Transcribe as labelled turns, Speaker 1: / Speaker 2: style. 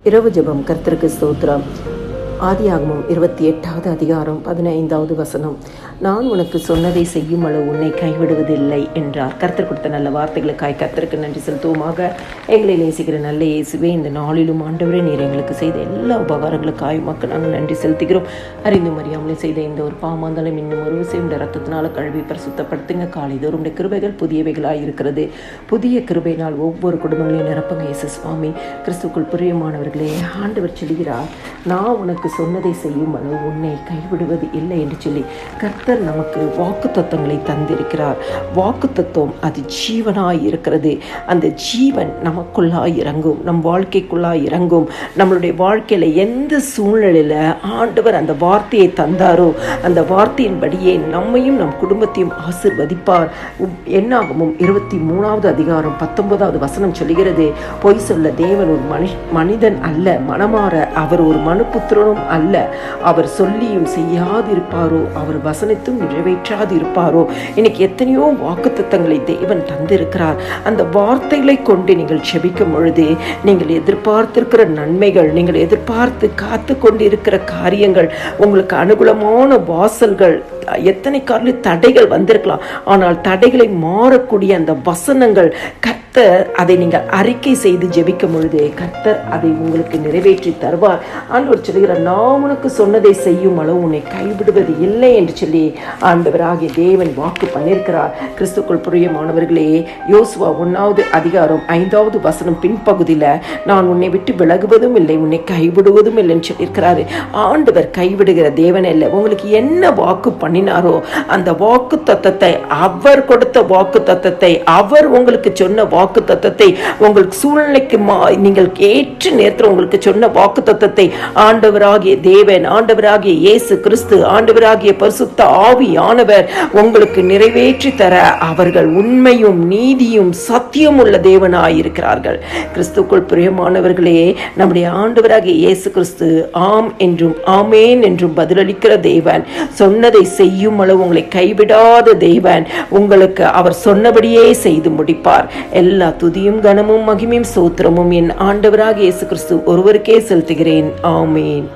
Speaker 1: இரவு ஜெபம். கர்த்தருக்கு ஸ்தோத்திரம். ஆதியாகமம் 28வது அதிகாரம் 15வது வசனம். நான் உனக்கு சொன்னதை செய்யும் அளவு உன்னை கைவிடுவதில்லை என்றார். கர்த்தர் கொடுத்த நல்ல வார்த்தைகளுக்காய் கர்த்தருக்கு நன்றி செலுத்துவோமாக. எங்களை நேசிக்கிற நல்ல இயேசுவே, இந்த நாளிலும் ஆண்டவரே நீர் எங்களுக்கு செய்த எல்லா உபகாரங்களுக்காய் மக்கள் நாங்கள் நன்றி செலுத்துகிறோம். அறிந்தும் அறியாமலே செய்த இந்த ஒரு பாமாந்தலம் இன்னும் ஒரு விஷயம் ரத்தத்தினால கழுவி பரிசுத்தப்படுத்துங்க. காலைதோறும் கிருபைகள் புதியவைகளாய் இருக்கிறது. புதிய கிருபையினால் ஒவ்வொரு குடும்பங்களையும் நிரப்புங்க இயேசு சுவாமி. கிறிஸ்துக்குள் பிரியமானவர்களே, ஆண்டவர் சொல்கிறார், நான் உனக்கு சொன்னதை செய்யும் அளவு உன்னை கைவிடுவது இல்லை என்று சொல்லி கர்த்தர் நமக்கு வாக்கு தத்துவங்களை தந்திருக்கிறார். வாக்கு தத்துவம் அது ஜீவனாய் இருக்கிறது. அந்த ஜீவன் நமக்குள்ளாய் இறங்கும், நம் வாழ்க்கைக்குள்ளாய் இறங்கும். நம்மளுடைய வாழ்க்கையில எந்த சூழ்நிலையில ஆண்டவர் அந்த வார்த்தையை தந்தாரோ அந்த வார்த்தையின்படியே நம்மையும் நம் குடும்பத்தையும் ஆசீர்வதிப்பார். என்னாகமும் 23வது அதிகாரம் 19வது வசனம் சொல்லுகிறது, பொய் சொல்ல தேவன் ஒரு மனிதன் அல்ல, மனமாற அவர் ஒரு மனுபுத்திரனும் அல்ல. அவர் சொல்லியும் செய்யாதிருப்பாரோ, அவர் வசனத்தும் நிறைவேற்றாதிருப்பாரோ. இன்னைக்கு எத்தனையோ வாக்குத்தத்தங்களை தேவன் தந்திருக்கிறார். அந்த வார்த்தைகளை கொண்டு நீங்கள் செபிக்கும் பொழுது நீங்கள் எதிர்பார்த்திருக்கிற நன்மைகள், நீங்கள் எதிர்பார்த்து காத்து கொண்டு இருக்கிற காரியங்கள், உங்களுக்கு அனுகூலமான வாசல்கள், எத்தனை காரில் தடைகள் வந்திருக்கலாம், ஆனால் தடைகளை மாறக்கூடிய அந்த வசனங்கள் கர்த்தர் அதை நீங்கள் அறிக்கை செய்து ஜெபிக்கும் பொழுது கர்த்தர் அதை உங்களுக்கு நிறைவேற்றி தருவார். ஆண்டவர் சொல்கிறார், நான் உனக்கு சொன்னதை செய்யும் அளவு உன்னை கைவிடுவது இல்லை என்று சொல்லி ஆண்டவராகிய தேவன் வாக்கு பண்ணியிருக்கிறார். கிறிஸ்துக்குள் பிரியமானவர்களே, யோசுவா 1வது அதிகாரம் 5வது வசனம் பின்பகுதியில், நான் உன்னை விட்டு விலகுவதும் இல்லை உன்னை கைவிடுவதும் இல்லைன்னு சொல்லியிருக்கிறாரு. ஆண்டவர் கைவிடுகிற தேவன் இல்லை. உங்களுக்கு என்ன வாக்கு பண்ணினாரோ அந்த வாக்கு தத்தத்தை, அவர் கொடுத்த வாக்கு தத்தத்தை, அவர் உங்களுக்கு சொன்ன வாக்கு தத்தத்தை, உங்களுக்கு சூழ்நிலைக்கு நீங்கள் ஏற்ற நேரத்தில் உங்களுக்கு சொன்ன வாக்கு தத்தத்தை ஆண்டவராகிய தேவன், ஆண்டவராகிய இயேசு கிறிஸ்து, ஆண்டவராகிய பரிசுத்த ஆவியானவர் உங்களுக்கு நிறைவேற்றி தர அவர்கள் உண்மையும் நீதியும் சத்தியம் உள்ள தேவனாயிருக்கிறார்கள். கிறிஸ்துக்குள் பிரியமானவர்களே, நம்முடைய ஆண்டவராகிய இயேசு கிறிஸ்து ஆம் என்றும் ஆமேன் என்றும் பதிலளிக்கிற தேவன், சொன்னதை செய்யும் அளவு உங்களை கைவிடாத தேவன், உங்களுக்கு அவர் சொன்னபடியே செய்து முடிப்பார். எல்லா துதியும் கனமும் மகிமையும் ஸ்தோத்திரமும் என் ஆண்டவராகிய இயேசு கிறிஸ்து ஒருவருக்கே செலுத்துகிறேன். ஆமேன்.